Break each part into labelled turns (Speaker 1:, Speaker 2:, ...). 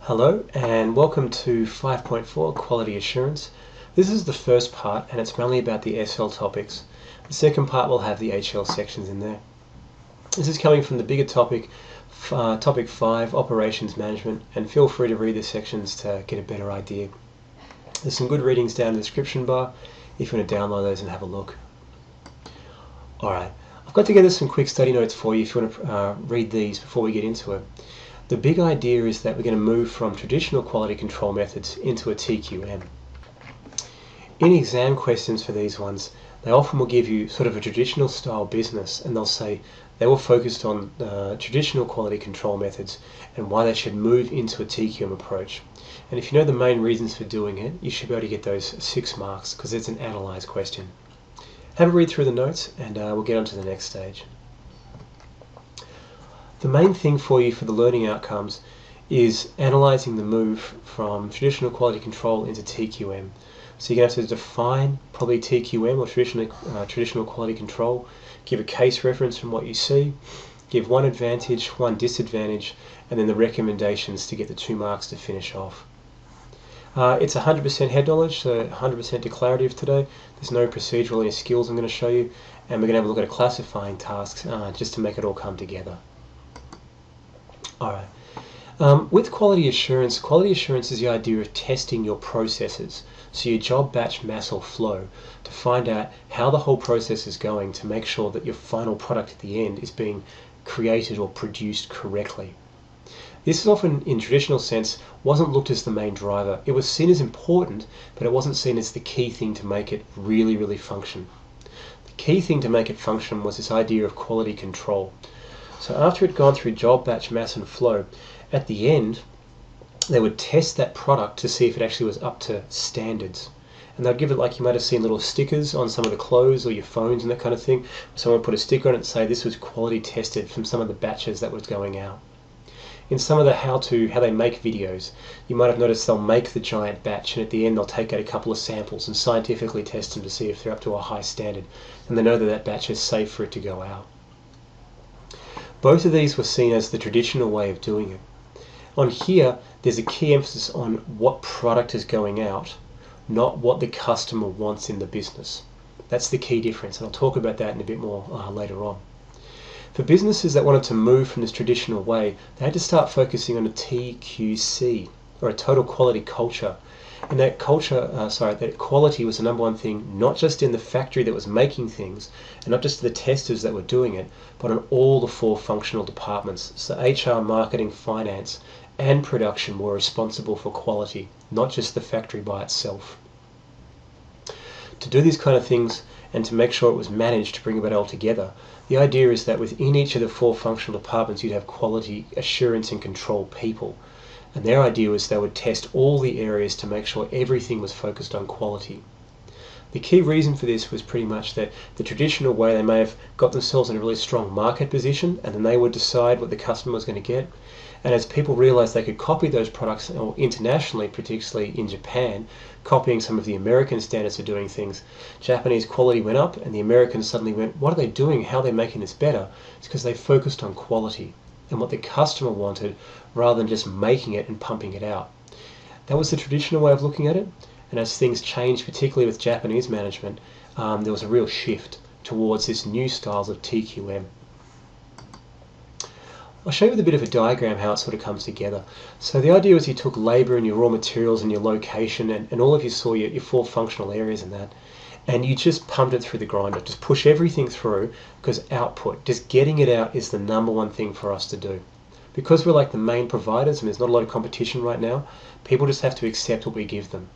Speaker 1: Hello and welcome to 5.4 Quality Assurance. This is the first part and it's mainly about the SL topics. The second part will have the HL sections in there. This is coming from the bigger topic, topic 5, Operations Management, and feel free to read the sections to get a better idea. There's some good readings down in the description bar if you want to download those and have a look. Alright, I've got together some quick study notes for you if you want to read these before we get into it. The big idea is that we're going to move from traditional quality control methods into a TQM. In exam questions for these ones, they often will give you sort of a traditional style business and they'll say they were focused on traditional quality control methods and why they should move into a TQM approach. And if you know the main reasons for doing it, you should be able to get those 6 marks because it's an analyzed question. Have a read through the notes and we'll get on to the next stage. The main thing for you for the learning outcomes is analysing the move from traditional quality control into TQM. So you're going to have to define probably TQM or traditional quality control, give a case reference from what you see, give one advantage, one disadvantage, and then the recommendations to get the 2 marks to finish off. It's 100% head knowledge, so 100% declarative today. There's no procedural any skills I'm going to show you, and we're going to have a look at a classifying tasks just to make it all come together. Alright, with quality assurance is the idea of testing your processes, so your job, batch, mass or flow, to find out how the whole process is going to make sure that your final product at the end is being created or produced correctly. This is often, in traditional sense, wasn't looked as the main driver. It was seen as important, but it wasn't seen as the key thing to make it really function. The key thing to make it function was this idea of quality control. So after it had gone through job, batch, mass and flow, at the end they would test that product to see if it actually was up to standards. And they'd give it, like you might have seen little stickers on some of the clothes or your phones and that kind of thing. Someone would put a sticker on it and say this was quality tested from some of the batches that was going out. In some of the how they make videos, you might have noticed they'll make the giant batch and at the end they'll take out a couple of samples and scientifically test them to see if they're up to a high standard. And they know that that batch is safe for it to go out. Both of these were seen as the traditional way of doing it. On here, there's a key emphasis on what product is going out, not what the customer wants in the business. That's the key difference, and I'll talk about that in a bit more later on. For businesses that wanted to move from this traditional way, they had to start focusing on a TQC, or a total quality culture. And that that quality was the #1 thing, not just in the factory that was making things, and not just the testers that were doing it, but on all the 4 functional departments. So HR, marketing, finance, and production were responsible for quality, not just the factory by itself. To do these kind of things and to make sure it was managed to bring it all together, the idea is that within each of the 4 functional departments you'd have quality assurance and control people. And their idea was they would test all the areas to make sure everything was focused on quality. The key reason for this was pretty much that the traditional way they may have got themselves in a really strong market position and then they would decide what the customer was going to get. And as people realized they could copy those products or internationally, particularly in Japan, copying some of the American standards of doing things, Japanese quality went up and the Americans suddenly went, what are they doing? How are they making this better? It's because they focused on quality and what the customer wanted rather than just making it and pumping it out. That was the traditional way of looking at it, and as things changed, particularly with Japanese management, there was a real shift towards this new styles of TQM. I'll show you with a bit of a diagram how it sort of comes together. So the idea was you took labour and your raw materials and your location and all of you saw your 4 functional areas in that, and you just pumped it through the grinder. Just push everything through because output, just getting it out is the #1 thing for us to do. Because we're like the main providers and there's not a lot of competition right now, people just have to accept what we give them.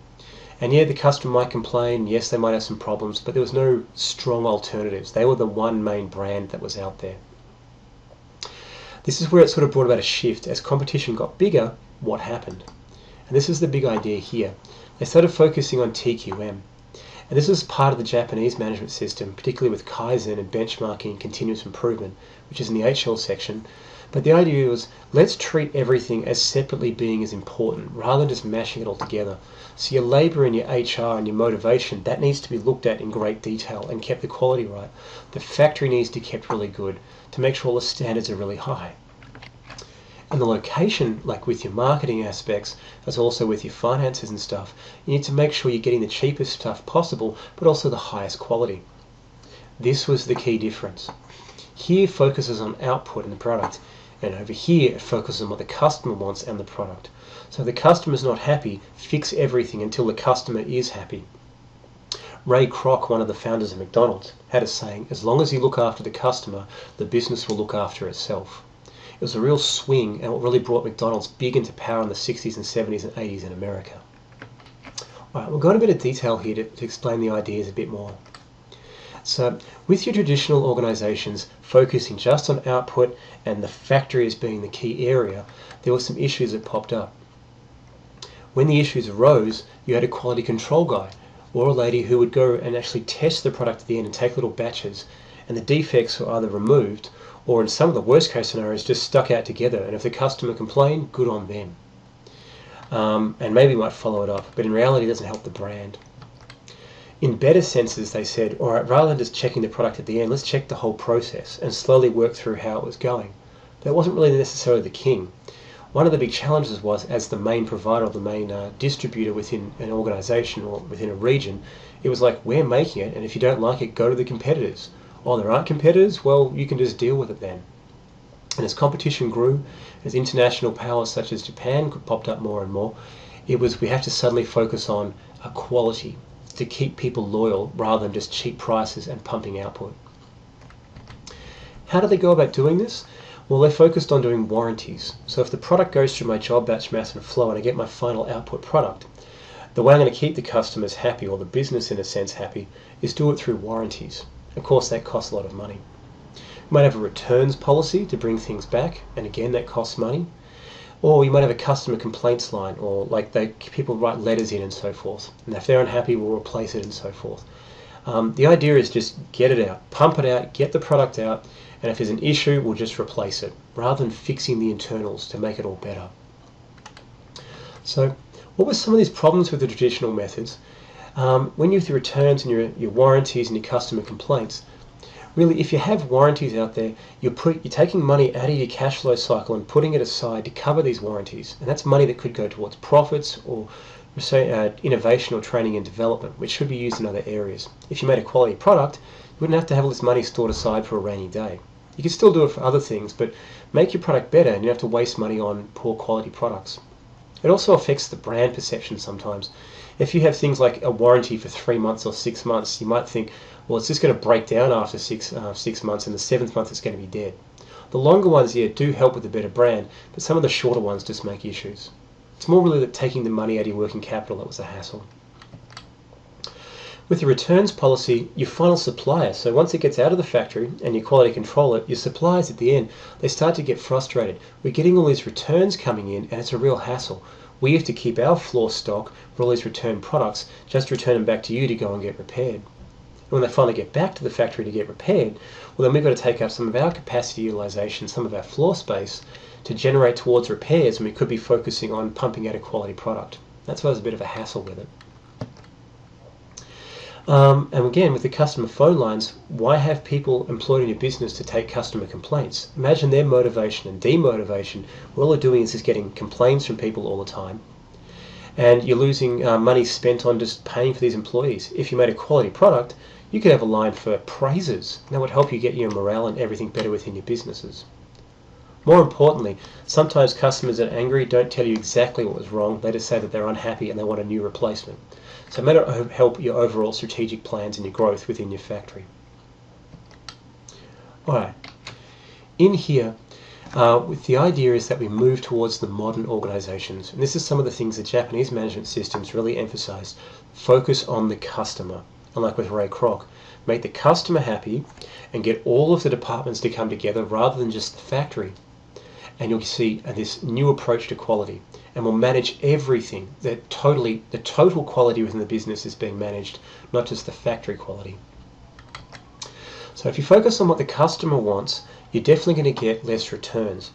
Speaker 1: And yeah, the customer might complain, yes they might have some problems, but there was no strong alternatives. They were the one main brand that was out there. This is where it sort of brought about a shift. As competition got bigger, what happened? And this is the big idea here. They started focusing on TQM. And this is part of the Japanese management system, particularly with Kaizen and benchmarking and continuous improvement, which is in the HL section. But the idea was, let's treat everything as separately being as important, rather than just mashing it all together. So your labour and your HR and your motivation, that needs to be looked at in great detail and kept the quality right. The factory needs to be kept really good to make sure all the standards are really high. And the location, like with your marketing aspects, as also with your finances and stuff, you need to make sure you're getting the cheapest stuff possible, but also the highest quality. This was the key difference. Here focuses on output and the product, and over here it focuses on what the customer wants and the product. So if the customer's not happy, fix everything until the customer is happy. Ray Kroc, one of the founders of McDonald's, had a saying, as long as you look after the customer, the business will look after itself. It was a real swing, and it really brought McDonald's big into power in the 60s and 70s and 80s in America. Alright, we'll go into a bit of detail here to explain the ideas a bit more. So, with your traditional organisations focusing just on output and the factory as being the key area, there were some issues that popped up. When the issues arose, you had a quality control guy, or a lady who would go and actually test the product at the end and take little batches, and the defects were either removed or in some of the worst case scenarios just stuck out together, and if the customer complained, good on them. And maybe might follow it up, but in reality it doesn't help the brand. In better senses, they said, alright, rather than just checking the product at the end, let's check the whole process and slowly work through how it was going. That wasn't really necessarily the king. One of the big challenges was, as the main provider or the main distributor within an organisation or within a region, it was like, we're making it, and if you don't like it, go to the competitors. Oh, there aren't competitors? Well, you can just deal with it then. And as competition grew, as international powers such as Japan popped up more and more, it was we have to suddenly focus on a quality to keep people loyal rather than just cheap prices and pumping output. How do they go about doing this? Well, they focused on doing warranties. So if the product goes through my job batch, mass and flow and I get my final output product, the way I'm going to keep the customers happy, or the business in a sense happy, is do it through warranties. Of course, that costs a lot of money. You might have a returns policy to bring things back, and again, that costs money. Or you might have a customer complaints line, or like people write letters in and so forth. And if they're unhappy, we'll replace it and so forth. The idea is just get it out, pump it out, get the product out, and if there's an issue, we'll just replace it, rather than fixing the internals to make it all better. So, what were some of these problems with the traditional methods? When you have the returns and your warranties and your customer complaints, really, if you have warranties out there, you're taking money out of your cash flow cycle and putting it aside to cover these warranties, and that's money that could go towards profits or innovation or training and development, which should be used in other areas. If you made a quality product, you wouldn't have to have all this money stored aside for a rainy day. You can still do it for other things, but make your product better and you don't have to waste money on poor quality products. It also affects the brand perception sometimes. If you have things like a warranty for 3 months or 6 months, you might think, well, it's just going to break down after 6 months, and the 7th month it's going to be dead. The longer ones, yeah, do help with a better brand, but some of the shorter ones just make issues. It's more really that taking the money out of your working capital that was a hassle. With your returns policy, your final supplier, so once it gets out of the factory and you quality control it, your suppliers at the end, they start to get frustrated. We're getting all these returns coming in and it's a real hassle. We have to keep our floor stock for all these returned products, just return them back to you to go and get repaired. And when they finally get back to the factory to get repaired, well, then we've got to take up some of our capacity utilization, some of our floor space to generate towards repairs, and we could be focusing on pumping out a quality product. That's why there's a bit of a hassle with it. And again, with the customer phone lines, why have people employed in your business to take customer complaints? Imagine their motivation and demotivation. All they're doing is just getting complaints from people all the time. And you're losing money spent on just paying for these employees. If you made a quality product, you could have a line for praises. And that would help you get your morale and everything better within your businesses. More importantly, sometimes customers that are angry don't tell you exactly what was wrong. They just say that they're unhappy and they want a new replacement. So it may help your overall strategic plans and your growth within your factory. Alright, in here, with the idea is that we move towards the modern organizations. And this is some of the things that Japanese management systems really emphasize. Focus on the customer. Unlike with Ray Kroc, make the customer happy and get all of the departments to come together rather than just the factory. And you'll see this new approach to quality. And we'll manage everything. The total quality within the business is being managed, not just the factory quality. So if you focus on what the customer wants, you're definitely going to get less returns.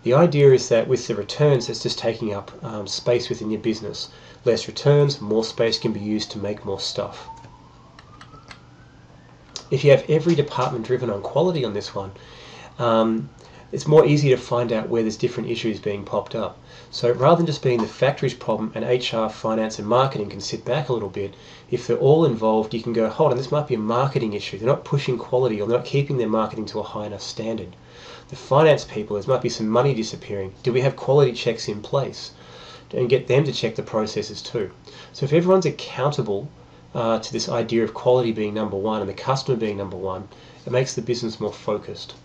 Speaker 1: The idea is that with the returns, it's just taking up space within your business. Less returns, more space can be used to make more stuff. If you have every department driven on quality on this one, it's more easy to find out where there's different issues being popped up. So rather than just being the factory's problem and HR, finance and marketing can sit back a little bit, if they're all involved, you can go, hold on, this might be a marketing issue. They're not pushing quality, or they're not keeping their marketing to a high enough standard. The finance people, there might be some money disappearing. Do we have quality checks in place? And get them to check the processes too. So if everyone's accountable to this idea of quality being number one and the customer being number one, it makes the business more focused.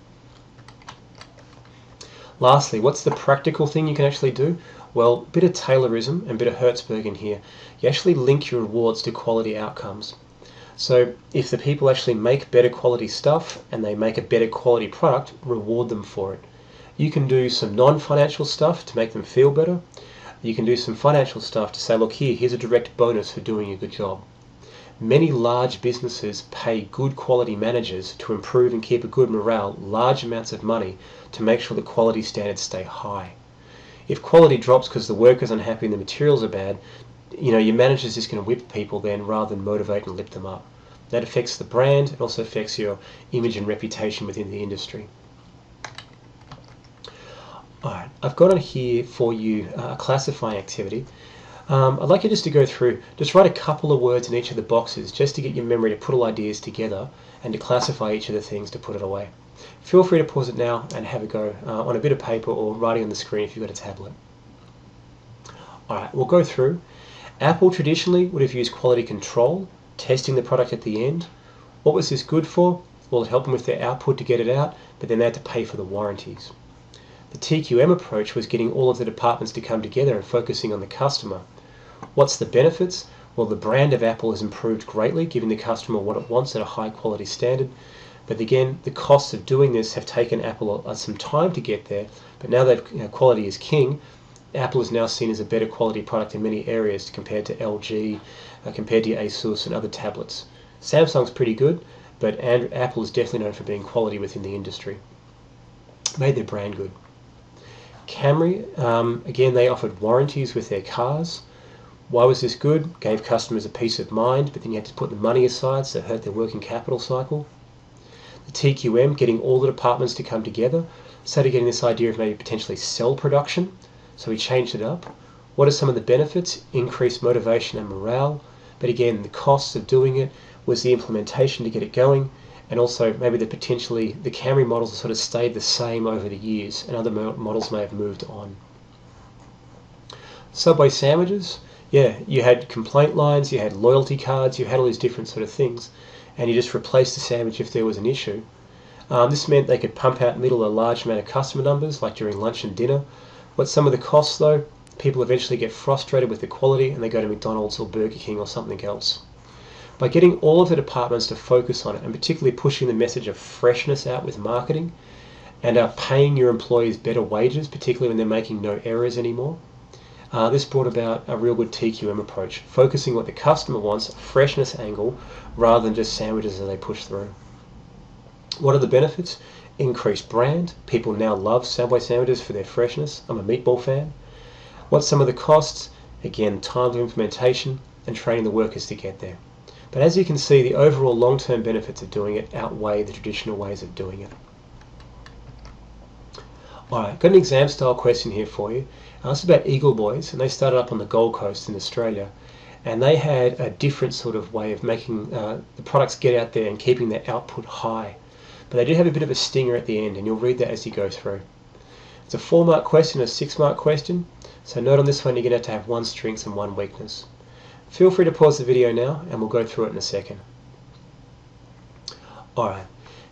Speaker 1: Lastly, what's the practical thing you can actually do? Well, a bit of Taylorism and a bit of Hertzberg in here. You actually link your rewards to quality outcomes. So if the people actually make better quality stuff and they make a better quality product, reward them for it. You can do some non-financial stuff to make them feel better. You can do some financial stuff to say, look, here's a direct bonus for doing a good job. Many large businesses pay good quality managers to improve and keep a good morale, large amounts of money to make sure the quality standards stay high. If quality drops because the worker's unhappy and the materials are bad, your manager's just going to whip people then rather than motivate and lift them up. That affects the brand. It also affects your image and reputation within the industry. Alright, I've got on here for you a classifying activity. I'd like you just to go through, just write a couple of words in each of the boxes just to get your memory to put all ideas together and to classify each of the things to put it away. Feel free to pause it now and have a go on a bit of paper or writing on the screen if you've got a tablet. Alright, we'll go through. Apple traditionally would have used quality control, testing the product at the end. What was this good for? Well, it helped them with their output to get it out, but then they had to pay for the warranties. The TQM approach was getting all of the departments to come together and focusing on the customer. What's the benefits? Well, the brand of Apple has improved greatly, giving the customer what it wants at a high quality standard. But again, the costs of doing this have taken Apple some time to get there. But now that quality is king, Apple is now seen as a better quality product in many areas compared to LG, compared to Asus and other tablets. Samsung's pretty good, but Apple is definitely known for being quality within the industry. Made their brand good. Camry, again, they offered warranties with their cars. Why was this good? Gave customers a peace of mind, but then you had to put the money aside, so it hurt their working capital cycle. The TQM, getting all the departments to come together, started getting this idea of maybe potentially cell production, so we changed it up. What are some of the benefits? Increased motivation and morale, but again, the costs of doing it was the implementation to get it going, and also maybe the Camry models have sort of stayed the same over the years and other models may have moved on. Subway sandwiches, yeah, you had complaint lines, you had loyalty cards, you had all these different sort of things, and you just replaced the sandwich if there was an issue. This meant they could pump out middle a large amount of customer numbers, like during lunch and dinner. What's some of the costs though? People eventually get frustrated with the quality and they go to McDonald's or Burger King or something else. By getting all of the departments to focus on it, and particularly pushing the message of freshness out with marketing, and paying your employees better wages, particularly when they're making no errors anymore, this brought about a real good TQM approach, focusing what the customer wants, a freshness angle, rather than just sandwiches as they push through. What are the benefits? Increased brand. People now love Subway sandwiches for their freshness. I'm a meatball fan. What's some of the costs? Again, time of implementation and training the workers to get there. But as you can see, the overall long-term benefits of doing it outweigh the traditional ways of doing it. Alright, got an exam style question here for you. This is about Eagle Boys, and they started up on the Gold Coast in Australia. And they had a different sort of way of making the products get out there and keeping their output high. But they did have a bit of a stinger at the end, and you'll read that as you go through. It's a 4-mark question, a 6-mark question. So note on this one, you're going to have 1 strength and 1 weakness. Feel free to pause the video now and we'll go through it in a second. Alright,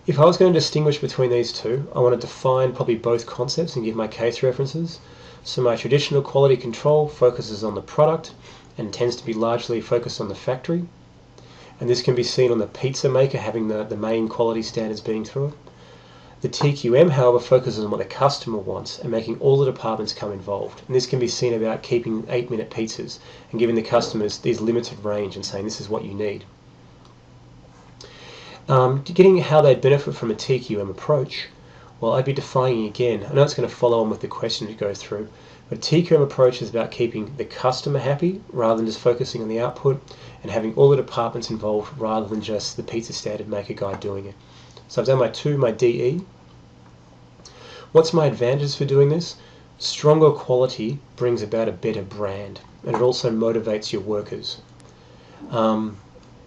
Speaker 1: if I was going to distinguish between these two, I want to define probably both concepts and give my case references. So my traditional quality control focuses on the product and tends to be largely focused on the factory. And this can be seen on the pizza maker having the main quality standards being through it. The TQM, however, focuses on what the customer wants and making all the departments come involved. And this can be seen about keeping 8-minute pizzas and giving the customers these limited range and saying this is what you need. Getting how they benefit from a TQM approach, well, I'd be defining again. I know it's going to follow on with the question to go through, but a TQM approach is about keeping the customer happy rather than just focusing on the output, and having all the departments involved rather than just the pizza standard maker guy doing it. So I've done my DE. What's my advantages for doing this? Stronger quality brings about a better brand, and it also motivates your workers.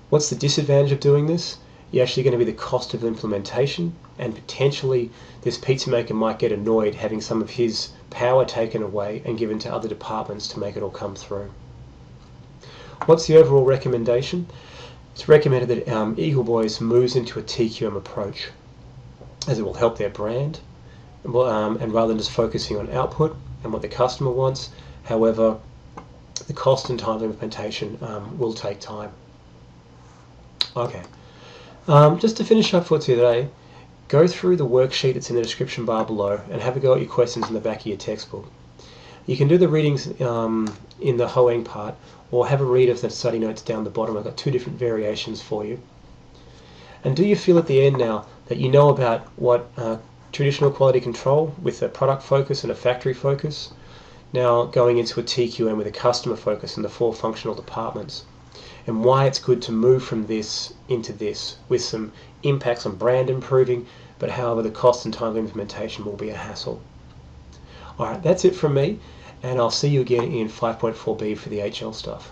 Speaker 1: What's the disadvantage of doing this? You're actually going to be the cost of implementation, and potentially this pizza maker might get annoyed having some of his power taken away and given to other departments to make it all come through. What's the overall recommendation? It's recommended that Eagle Boys moves into a TQM approach, as it will help their brand, and rather than just focusing on output and what the customer wants. However, the cost and time of implementation will take time. Okay, just to finish up for today, go through the worksheet that's in the description bar below and have a go at your questions in the back of your textbook. You can do the readings in the Hoang part, or have a read of the study notes down the bottom. I've got 2 different variations for you. And do you feel at the end now that you know about what traditional quality control with a product focus and a factory focus, now going into a TQM with a customer focus and the 4 functional departments, and why it's good to move from this into this with some impacts on brand improving, but however the cost and time of implementation will be a hassle. Alright, that's it from me, and I'll see you again in 5.4b for the HL stuff.